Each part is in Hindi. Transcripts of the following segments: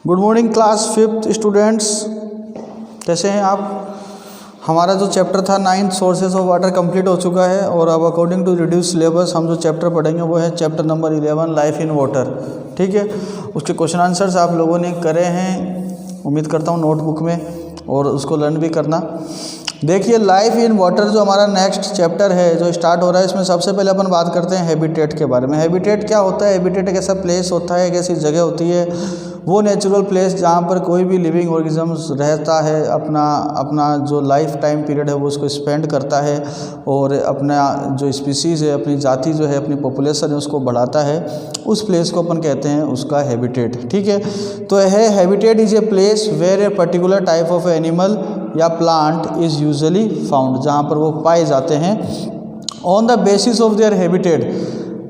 Good morning class 5th students, कैसे हैं आप। हमारा जो चैप्टर था 9th sources of water complete हो चुका है और अब अकॉर्डिंग टू रिड्यूस सिलेबस हम जो चैप्टर पढ़ेंगे वो है chapter number 11 life in water. ठीक है, उसके क्वेश्चन आंसर्स आप लोगों ने करे हैं, उम्मीद करता हूँ नोटबुक में, और उसको लर्न भी करना। देखिए, लाइफ इन वाटर जो हमारा नेक्स्ट चैप्टर है जो स्टार्ट हो रहा है, इसमें सबसे पहले अपन बात करते हैं हैबिटेट के बारे में। हैबिटेट क्या होता है? हैबिटेट एक ऐसा प्लेस होता है, एक ऐसी जगह होती है, वो नेचुरल प्लेस जहाँ पर कोई भी लिविंग ऑर्गेनिजम्स रहता है, अपना जो लाइफ टाइम पीरियड है वो उसको स्पेंड करता है और अपना जो स्पीसीज़ है, अपनी जाति जो है, अपनी पॉपुलेशन है उसको बढ़ाता है। उस प्लेस को अपन कहते हैं उसका हैबिटेट। ठीक है, तो habitat is a place where a particular type of animal या प्लांट इज़ यूजुअली फाउंड, जहाँ पर वो पाए जाते हैं। On the basis of their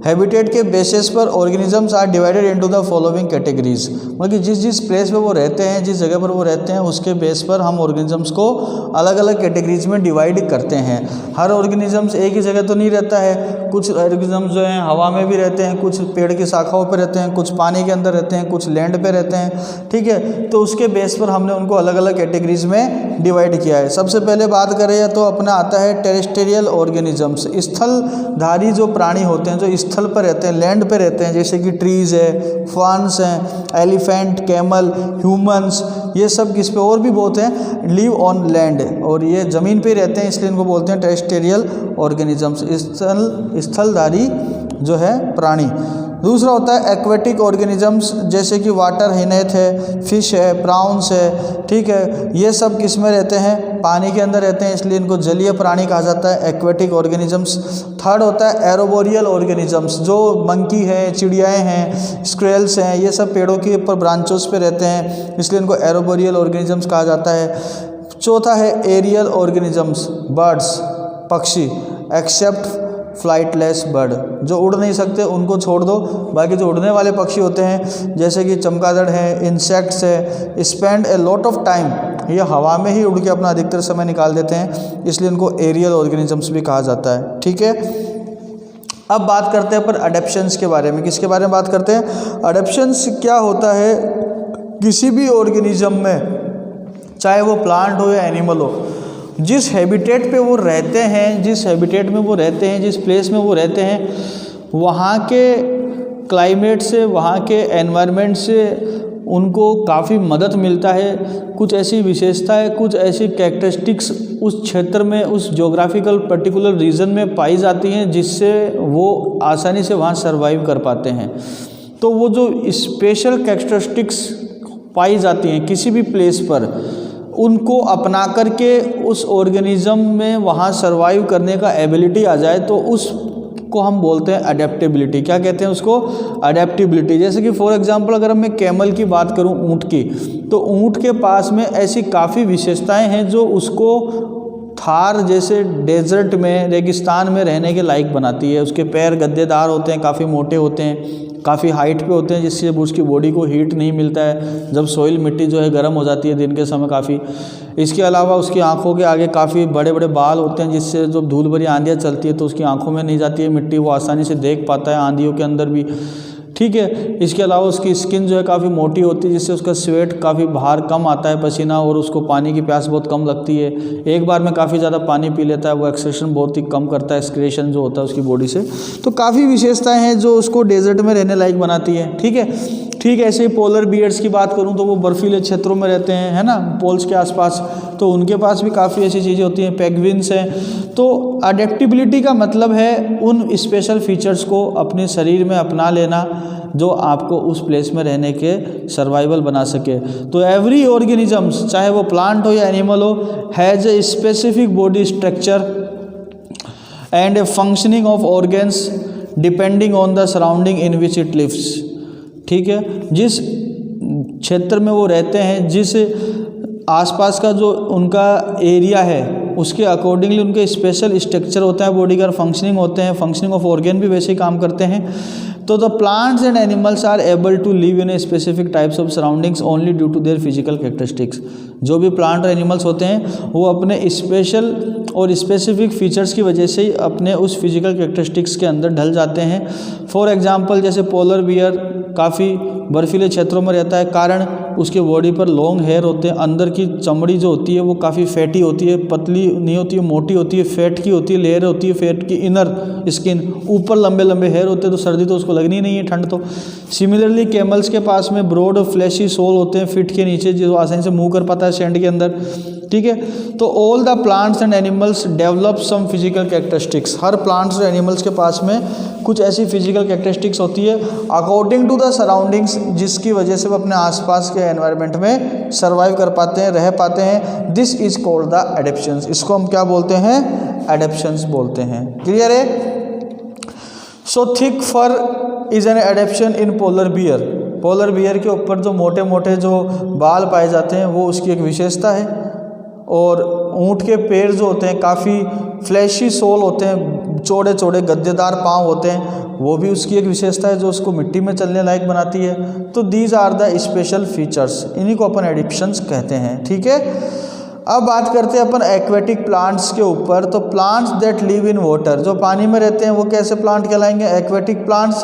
habitat के बेसिस पर organisms are divided into the following categories. मतलब कि जिस प्लेस पे वो रहते हैं, जिस जगह पर वो रहते हैं, उसके बेस पर हम ऑर्गेनिजम्स को अलग अलग कैटेगरीज में डिवाइड करते हैं। हर ऑर्गेनिजम्स एक ही जगह तो नहीं रहता है, कुछ ऑर्गेनिजम्स जो हैं हवा में भी रहते हैं, कुछ पेड़ की शाखाओं पर रहते हैं, कुछ पानी के अंदर रहते हैं, कुछ लैंड पे रहते हैं। ठीक है, तो उसके बेस पर हमने उनको अलग अलग कैटेगरीज में डिवाइड किया है। सबसे पहले बात करें तो अपना आता है टेरेस्ट्रियल ऑर्गेनिजम्स, स्थलधारी जो प्राणी होते हैं, जो स्थल पर रहते हैं, लैंड पे रहते हैं, जैसे कि ट्रीज़ है, फॉर्न्स हैं, एलिफेंट, कैमल, ह्यूमंस, ये सब किस पे और भी बहुत हैं, लिव ऑन लैंड, और ये ज़मीन पे रहते हैं, इसलिए इनको बोलते हैं टेरेस्ट्रियल ऑर्गेनिजम्स, स्थलधारी जो है प्राणी। दूसरा होता है एक्वेटिक ऑर्गेनिजम्स, जैसे कि वाटर हिनेथ है, फिश है, प्राउंस है। ठीक है, ये सब किस में रहते हैं? पानी के अंदर रहते हैं, इसलिए इनको जलीय प्राणी कहा जाता है, एक्वेटिक ऑर्गेनिजम्स। थर्ड होता है एरोबोरियल ऑर्गेनिजम्स, जो मंकी है, चिड़ियाएँ हैं, स्क्रेल्स हैं, ये सब पेड़ों के ऊपर ब्रांचों पे रहते हैं, इसलिए इनको एरोबोरियल ऑर्गेनिजम्स कहा जाता है। चौथा है एरियल ऑर्गेनिजम्स, बर्ड्स, पक्षी, एक्सेप्ट फ्लाइटलेस बर्ड, जो उड़ नहीं सकते उनको छोड़ दो, बाकी जो उड़ने वाले पक्षी होते हैं जैसे कि चमगादड़ है, इंसेक्ट्स है, spend a lot of time, ये हवा में ही उड़ के अपना अधिकतर समय निकाल देते हैं, इसलिए इनको एरियल ऑर्गेनिजम्स भी कहा जाता है। ठीक है, अब बात करते हैं पर अडेप्शंस के बारे में। किसके बारे में बात करते हैं? अडेप्शंस क्या होता है? किसी भी ऑर्गेनिज्म में, चाहे वो प्लांट हो या एनिमल हो, जिस हैबिटेट पे वो रहते हैं, जिस हैबिटेट में वो रहते हैं, जिस प्लेस में वो रहते हैं, वहाँ के क्लाइमेट से, वहाँ के एनवायरनमेंट से उनको काफ़ी मदद मिलता है। कुछ ऐसी विशेषताएं, कुछ ऐसी कैरेक्टरिस्टिक्स उस क्षेत्र में, उस ज्योग्राफिकल पर्टिकुलर रीजन में पाई जाती हैं, जिससे वो आसानी से वहाँ सर्वाइव कर पाते हैं। तो वो जो स्पेशल कैरेक्टरिस्टिक्स पाई जाती हैं किसी भी प्लेस पर, उनको अपना करके उस ऑर्गेनिज्म में वहाँ सर्वाइव करने का एबिलिटी आ जाए, तो उसको हम बोलते हैं अडेप्टेबिलिटी। क्या कहते हैं उसको? अडेप्टेबिलिटी। जैसे कि फॉर एग्जांपल अगर मैं कैमल की बात करूं, ऊँट की, तो ऊँट के पास में ऐसी काफ़ी विशेषताएं हैं जो उसको थार जैसे डेजर्ट में, रेगिस्तान में रहने के लायक बनाती है। उसके पैर गद्देदार होते हैं, काफ़ी मोटे होते हैं, काफ़ी हाइट पे होते हैं, जिससे उसकी बॉडी को हीट नहीं मिलता है जब सोइल मिट्टी जो है गर्म हो जाती है दिन के समय काफ़ी। इसके अलावा उसकी आंखों के आगे काफ़ी बड़े बड़े बाल होते हैं, जिससे जब धूल भरी आंधियाँ चलती है तो उसकी आंखों में नहीं जाती है मिट्टी, वो आसानी से देख पाता है आंधियों के अंदर भी। ठीक है, इसके अलावा उसकी स्किन जो है काफ़ी मोटी होती है, जिससे उसका स्वेट काफ़ी बाहर कम आता है, पसीना, और उसको पानी की प्यास बहुत कम लगती है। एक बार में काफ़ी ज़्यादा पानी पी लेता है, वो एक्सक्रीशन बहुत ही कम करता है, एक्सक्रीशन जो होता है उसकी बॉडी से। तो काफ़ी विशेषताएं हैं जो उसको डेजर्ट में रहने लायक बनाती है। ठीक है, ठीक ऐसे ही पोलर बियर्स की बात करूं तो वो बर्फीले क्षेत्रों में रहते हैं, है ना, पोल्स के आसपास, तो उनके पास भी काफ़ी ऐसी चीज़ें होती हैं। पेंगुइन्स हैं। तो अडेप्टेबिलिटी का मतलब है उन स्पेशल फीचर्स को अपने शरीर में अपना लेना जो आपको उस प्लेस में रहने के सर्वाइवल बना सके। तो एवरी ऑर्गेनिजम्स, चाहे वो प्लांट हो या एनिमल हो, has a specific body structure and a functioning of organs depending on the surrounding in which it lives. ठीक है, जिस क्षेत्र में वो रहते हैं, जिस आसपास का जो उनका एरिया है, उसके अकॉर्डिंगली उनके स्पेशल स्ट्रक्चर होता है, बॉडी का फंक्शनिंग होते हैं, फंक्शनिंग ऑफ ऑर्गन भी वैसे ही काम करते हैं। तो the plants and animals are able to live in a specific types of surroundings only due to their physical characteristics. जो भी प्लांट और एनिमल्स होते हैं वो अपने स्पेशल और स्पेसिफिक फीचर्स की वजह से ही अपने उस फिजिकल कैरेक्टरिस्टिक्स के अंदर ढल जाते हैं। फॉर एग्जांपल जैसे पोलर बियर काफ़ी बर्फीले क्षेत्रों में रहता है, कारण उसके बॉडी पर लॉन्ग हेयर होते हैं, अंदर की चमड़ी जो होती है वो काफ़ी फैटी होती है, पतली नहीं होती है, मोटी होती है, फैट की होती है, लेयर होती है फैट की, इनर स्किन, ऊपर लंबे लंबे हेयर होते हैं, तो सर्दी तो उसको लगनी नहीं है, ठंड तो। सिमिलरली कैमल्स के पास में ब्रॉड और फ्लैशी सोल होते हैं फिट के नीचे, जो आसानी से मूव कर पाता है सैंड के अंदर, ठीक है। तो all the plants and animals develop some physical characteristics, हर प्लांट्स और एनिमल्स के पास में कुछ ऐसी फिजिकल कैरेक्टरिस्टिक्स होती है अकॉर्डिंग टू द सराउंडिंग्स, जिसकी वजह से वो अपने आसपास के एनवायरनमेंट में सर्वाइव कर पाते हैं, रह पाते हैं। दिस इज कॉल्ड द एडेप्शंस, इसको हम क्या बोलते हैं? एडेप्शंस बोलते हैं। क्लियर है? So thick fur is an adaptation in polar bear, polar bear के ऊपर जो मोटे मोटे जो बाल पाए जाते हैं वो उसकी एक विशेषता है। और ऊँट के पैर जो होते हैं काफ़ी फ्लैशी सोल होते हैं, चौड़े चौड़े गद्देदार पाँव होते हैं, वो भी उसकी एक विशेषता है जो उसको मिट्टी में चलने लायक बनाती है। तो these are the special features, इन्हीं को अपन एडिप्शंस कहते हैं, ठीक है। अब बात करते हैं अपन एक्वेटिक प्लांट्स के ऊपर। तो plants that live in water, जो पानी में रहते हैं वो कैसे प्लांट कहलाएंगे? Aquatic plants.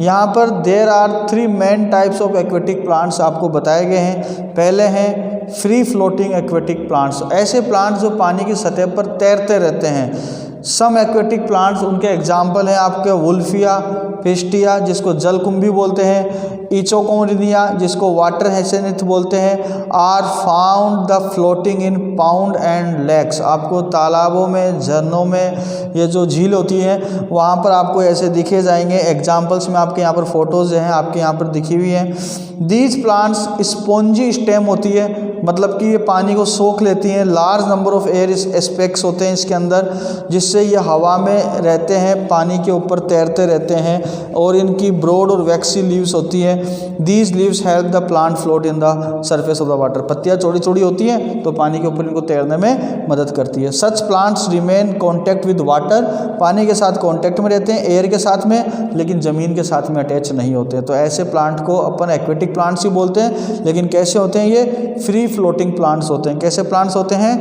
यहाँ पर there are 3 main types of aquatic plants आपको बताए गए हैं। पहले हैं फ्री फ्लोटिंग एक्वेटिक प्लांट्स, ऐसे प्लांट्स जो पानी की सतह पर तैरते रहते हैं। सम एक्वेटिक प्लांट्स, उनके एग्जाम्पल हैं आपके वुल्फिया, पिस्टिया जिसको जलकुंभी बोलते हैं, इचोकोरिनिया जिसको वाटर हेसेनिथ बोलते हैं, are found the floating in pond and lakes. आपको तालाबों में, झरनों में, ये जो झील होती है वहाँ पर आपको ऐसे दिखे जाएंगे। एग्जाम्पल्स में आपके यहाँ पर फोटोज़ हैं, आपके यहाँ पर दिखी हुई हैं। दीज प्लांट्स स्पॉन्जी स्टेम होती है, मतलब कि ये पानी को सोख लेती हैं। Large number of air aspects होते हैं इसके अंदर, जिससे ये हवा में रहते हैं, पानी के ऊपर तैरते रहते हैं। और इनकी ब्रॉड और वैक्सी लीव्स होती हैं। These leaves help the plant float in the surface of the water, पत्तियाँ चौड़ी चौड़ी होती हैं तो पानी के ऊपर इनको तैरने में मदद करती है। सच plants remain contact with water, पानी के साथ कॉन्टैक्ट में रहते हैं, एयर के साथ में, लेकिन ज़मीन के साथ में अटैच नहीं होते। तो ऐसे प्लांट को अपन एक्वेटिक प्लांट्स ही बोलते हैं। लेकिन कैसे होते हैं ये? फ्री फ्लोटिंग प्लांट्स होते हैं। कैसे प्लांट्स होते हैं?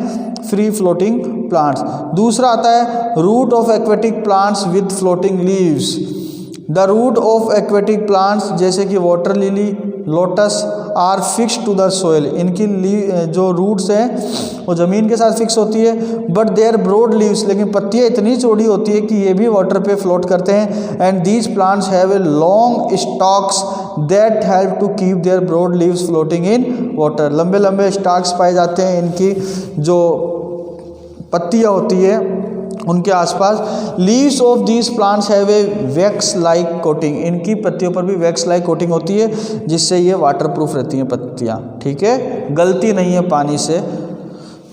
Free floating plants. दूसरा आता है root of aquatic plants with floating leaves. The root of aquatic plants जैसे कि water lily, lotus are fix to the soil, इनकी जो रूट्स हैं वो ज़मीन के साथ फिक्स होती है। बट देयर ब्रॉड लीव्स, लेकिन पत्तियाँ इतनी चौड़ी होती है कि ये भी वाटर पे फ्लोट करते हैं। And these plants have a long stalks that help to keep their broad leaves floating in water. लंबे लंबे स्टॉक्स पाए जाते हैं इनकी जो पत्तियाँ होती है उनके आसपास। Leaves of these plants have A wax like coating, इनकी पत्तियों पर भी वैक्स लाइक कोटिंग होती है, जिससे ये वाटर प्रूफ रहती हैं पत्तियाँ, ठीक है, गलती नहीं है पानी से,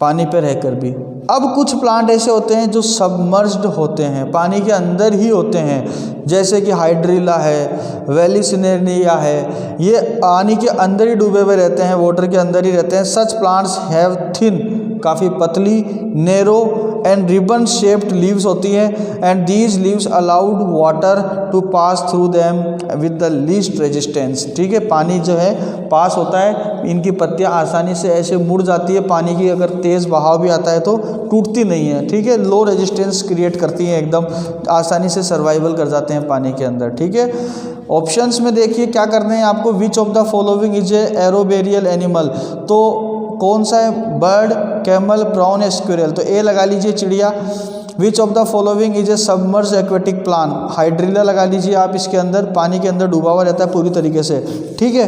पानी पे रहकर भी। अब कुछ प्लांट ऐसे होते हैं जो सबमर्ज्ड होते हैं, पानी के अंदर ही होते हैं, जैसे कि हाइड्रिला है, वेलिसिनेरिया है, ये पानी के अंदर ही डूबे हुए रहते हैं, वाटर के अंदर ही रहते हैं। सच प्लांट्स हैव थिन, काफ़ी पतली, narrow and ribbon shaped leaves होती हैं। And these leaves allowed water to pass through them with the least resistance, ठीक है, पानी जो है पास होता है, इनकी पत्तियां आसानी से ऐसे मुड़ जाती है, पानी की अगर तेज़ बहाव भी आता है तो टूटती नहीं है, ठीक है, लो रेजिस्टेंस क्रिएट करती हैं, एकदम आसानी से सर्वाइवल कर जाते हैं पानी के अंदर, ठीक है। ऑप्शंस में देखिए क्या करने हैं आपको, which of the following is a arboreal animal, तो कौन सा है? Bird, camel, prawn, squirrel. तो ए लगा लीजिए चिड़िया। Which of the following is a submerge aquatic plant, hydrilla लगा लीजिए आप, इसके अंदर पानी के अंदर डूबा हुआ रहता है पूरी तरीके से, ठीक है।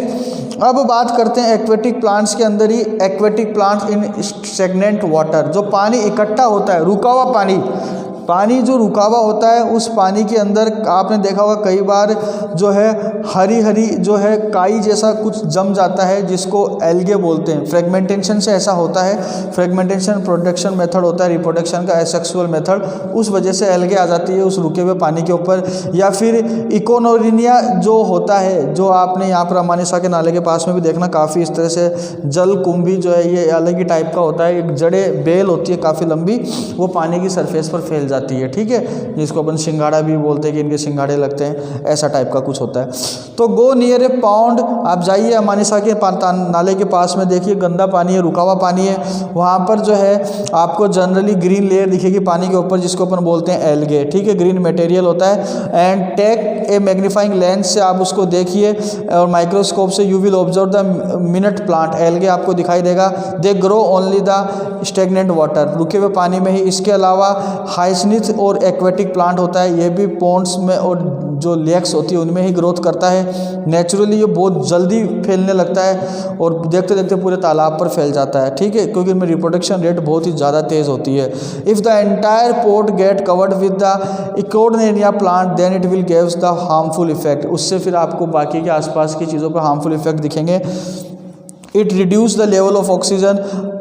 अब बात करते हैं एक्वेटिक प्लांट्स के अंदर ही, aquatic plants in stagnant water, जो पानी इकट्ठा होता है, रुका हुआ पानी, पानी जो रुका हुआ होता है उस पानी के अंदर आपने देखा होगा कई बार जो है हरी हरी जो है काई जैसा कुछ जम जाता है, जिसको एल्गे बोलते हैं। फ्रेगमेंटेशन से ऐसा होता है, फ्रेगमेंटेशन प्रोडक्शन मेथड होता है, रिप्रोडक्शन का एसेक्सुअल मेथड, उस वजह से एल्गे आ जाती है उस रुके हुए पानी के ऊपर। या फिर इकोनोरिनिया जो होता है, जो आपने यहाँ पर अमानिसा के नाले के पास में भी देखना, काफ़ी इस तरह से जल कुंभी जो है ये अलग ही टाइप का होता है, एक जड़े बेल होती है काफ़ी लंबी, वो पानी की सरफेस पर फैल जाती है, जाती है, ठीक है, जिसको अपन सिंघाड़ा भी बोलते हैं कि इनके सिंघाड़े लगते हैं, ऐसा टाइप का कुछ होता है। तो गो नियर ए पाउंड, आप जाइए अमानिसा के नाले के पास में, देखिए गंदा पानी है, रुका हुआ पानी है, वहाँ पर जो है आपको जनरली ग्रीन लेयर दिखेगी पानी के ऊपर, जिसको अपन बोलते हैं एल्गे, ठीक है, ग्रीन मटेरियल होता है। And take a magnifying lens से आप उसको देखिए और माइक्रोस्कोप से you will observe the minute plant, algae आपको दिखाई देगा। They grow only the stagnant water, रुके हुए पानी में ही। इसके अलावा हाइसिनिथ और एक्वेटिक प्लांट होता है, ये भी पॉन्ड्स में और जो लेक्स होती है उनमें ही ग्रोथ करता है। नेचुरली ये बहुत जल्दी फैलने लगता है और देखते देखते पूरे तालाब पर फैल जाता है, ठीक है, क्योंकि इनमें रिप्रोडक्शन रेट बहुत ही ज़्यादा तेज़ होती है। If the entire port get covered with the इकोडनेरिया plant then it will gives the harmful effect, उससे फिर आपको बाकी के आसपास की चीज़ों पर हार्मफुल इफेक्ट दिखेंगे। It reduce the level of oxygen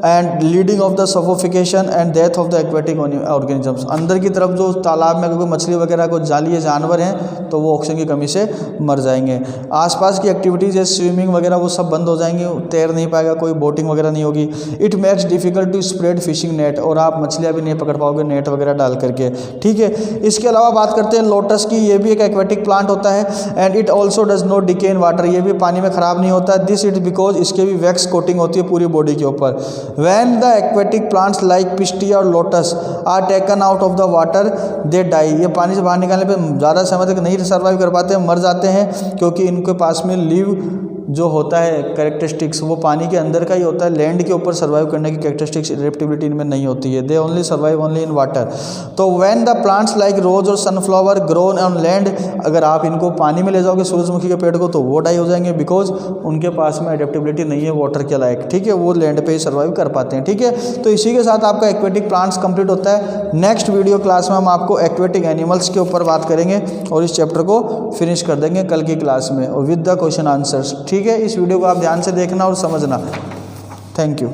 and leading of the suffocation and death of the aquatic organisms। अंदर की तरफ जो तालाब में कोई मछली वगैरह को जालीय जानवर हैं तो वो ऑक्सीजन की कमी से मर जाएंगे। आसपास की एक्टिविटीज़ जैसे स्विमिंग वगैरह वो सब बंद हो जाएंगी, तैर नहीं पाएगा, कोई बोटिंग वगैरह नहीं होगी। It makes difficult to spread fishing net, और आप मछलियाँ भी नहीं पकड़ पाओगे नेट वगैरह डाल करके, ठीक है। इसके अलावा बात करते हैं लोटस की, ये भी एक एक्वेटिक प्लांट होता है। And it also does not decay in water, ये भी पानी में ख़राब नहीं होता। दिस इट बिकॉज इसके भी वैक्स कोटिंग होती है पूरी बॉडी के ऊपर। When the aquatic plants like pistia और lotus are taken out of the water they die, ये पानी से बाहर निकालने पे ज़्यादा समय तक नहीं सर्वाइव कर पाते हैं, मर जाते हैं, क्योंकि इनके पास में लिव जो होता है कैरेक्टरिस्टिक्स वो पानी के अंदर का ही होता है, लैंड के ऊपर सर्वाइव करने की कैरेक्टरिस्टिक्स एडेप्टिबिलिटी इनमें नहीं होती है। They only survive only in water. तो व्हेन द प्लांट्स लाइक रोज और सनफ्लावर ग्रोन ऑन लैंड, अगर आप इनको पानी में ले जाओगे सूरजमुखी के पेड़ को तो वो डाई हो जाएंगे, बिकॉज उनके पास में एडेप्टिबिलिटी नहीं है वाटर के लायक, ठीक है, वो लैंड पे ही सर्वाइव कर पाते हैं, ठीक है। तो इसी के साथ आपका एक्वेटिक प्लांट्स कंप्लीट होता है। नेक्स्ट वीडियो क्लास में हम आपको एक्वेटिक एनिमल्स के ऊपर बात करेंगे और इस चैप्टर को फिनिश कर देंगे कल की क्लास में और विद द क्वेश्चन आंसर्स, ठीक है। इस वीडियो को आप ध्यान से देखना और समझना। Thank you.